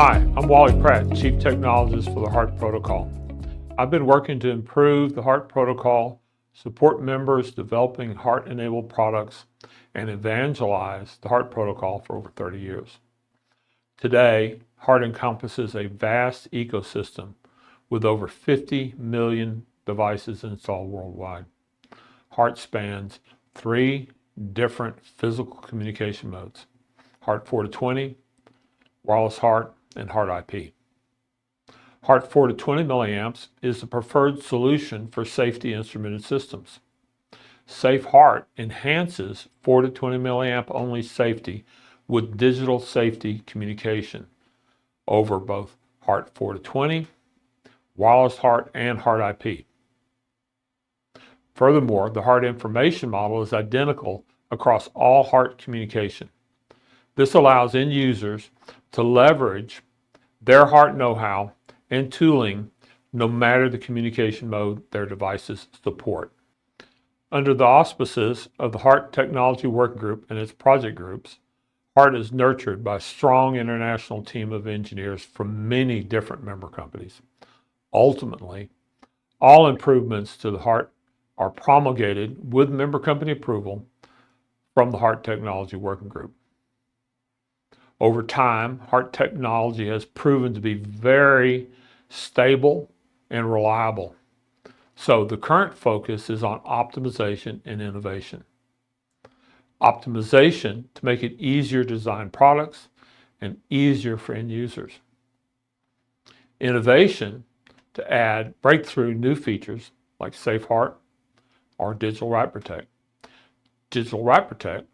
Hi, I'm Wally Pratt, Chief Technologist for the HART Protocol. I've been working to improve the HART Protocol, support members developing HART-enabled products, and evangelize the HART Protocol for over 30 years. Today, HART encompasses a vast ecosystem with over 50 million devices installed worldwide. HART spans 3 different physical communication modes: HART 4-20, WirelessHART, and HART-IP. HART 4-20 milliamps is the preferred solution for safety instrumented systems. Safe HART enhances 4-20 milliamp only safety with digital safety communication over both HART 4-20, WirelessHART, and HART-IP. Furthermore, the HART information model is identical across all HART communication. This allows end users to leverage their HART know-how and tooling no matter the communication mode their devices support. Under the auspices of the HART Technology Working Group and its project groups, HART is nurtured by a strong international team of engineers from many different member companies. Ultimately, all improvements to the HART are promulgated with member company approval from the HART Technology Working Group. Over time, HART technology has proven to be very stable and reliable. So the current focus is on optimization and innovation. Optimization to make it easier to design products and easier for end users. Innovation to add breakthrough new features like Safe HART or Digital Write Protect. Digital Write Protect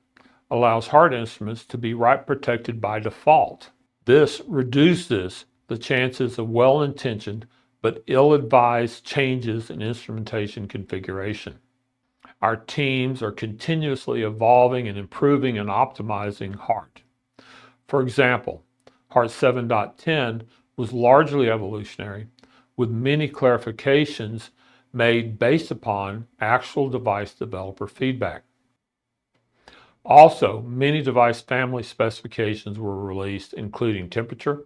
allows HART instruments to be write protected by default. This reduces the chances of well-intentioned but ill-advised changes in instrumentation configuration. Our teams are continuously evolving and improving and optimizing HART. For example, HART 7.10 was largely evolutionary, with many clarifications made based upon actual device developer feedback. Also, many device family specifications were released, including temperature,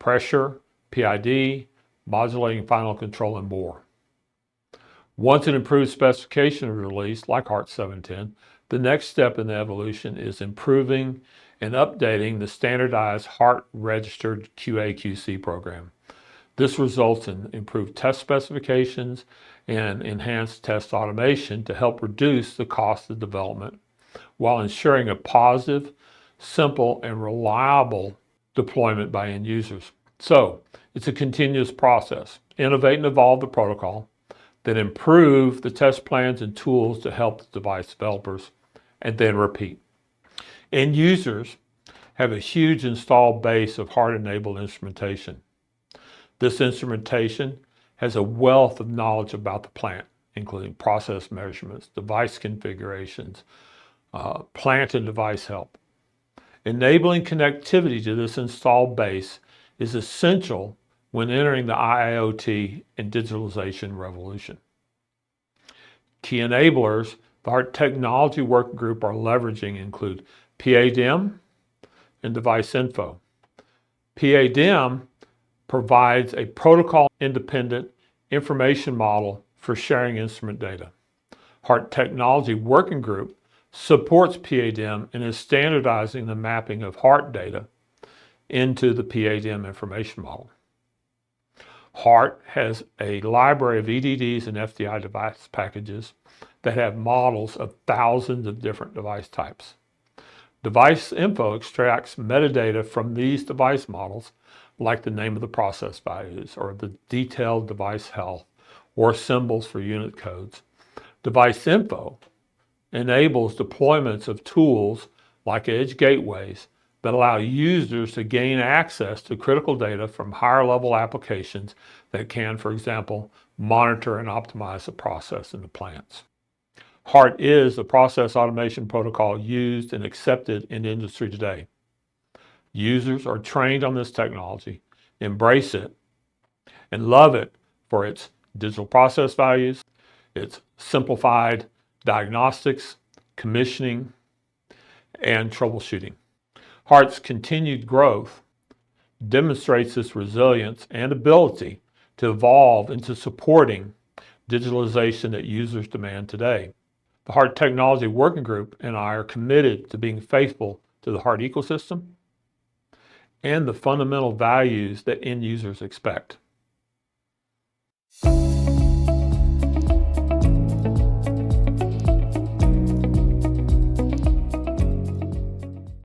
pressure, PID, modulating final control, and more. Once an improved specification is released, like HART 7.10, the next step in the evolution is improving and updating the standardized HART-registered QA/QC program. This results in improved test specifications and enhanced test automation to help reduce the cost of development while ensuring a positive, simple, and reliable deployment by end users. So it's a continuous process. Innovate and evolve the protocol, then improve the test plans and tools to help the device developers, and then repeat. End users have a huge installed base of HART-enabled instrumentation. This instrumentation has a wealth of knowledge about the plant, including process measurements, device configurations, plant and device health. Enabling connectivity to this installed base is essential when entering the IoT and digitalization revolution. Key enablers the HART Technology Working Group are leveraging include PADM and device info. PADM provides a protocol-independent information model for sharing instrument data. HART Technology Working Group supports PADM and is standardizing the mapping of HART data into the PADM information model. HART has a library of EDDs and FDI device packages that have models of thousands of different device types. Device info extracts metadata from these device models, like the name of the process values or the detailed device health or symbols for unit codes. Device info enables deployments of tools like edge gateways that allow users to gain access to critical data from higher level applications that can, for example, monitor and optimize the process in the plants. HART is the process automation protocol used and accepted in industry today. Users are trained on this technology, embrace it, and love it for its digital process values, its simplified diagnostics, commissioning, and troubleshooting. HART's continued growth demonstrates this resilience and ability to evolve into supporting digitalization that users demand today. The HART Technology Working Group and I are committed to being faithful to the HART ecosystem and the fundamental values that end users expect.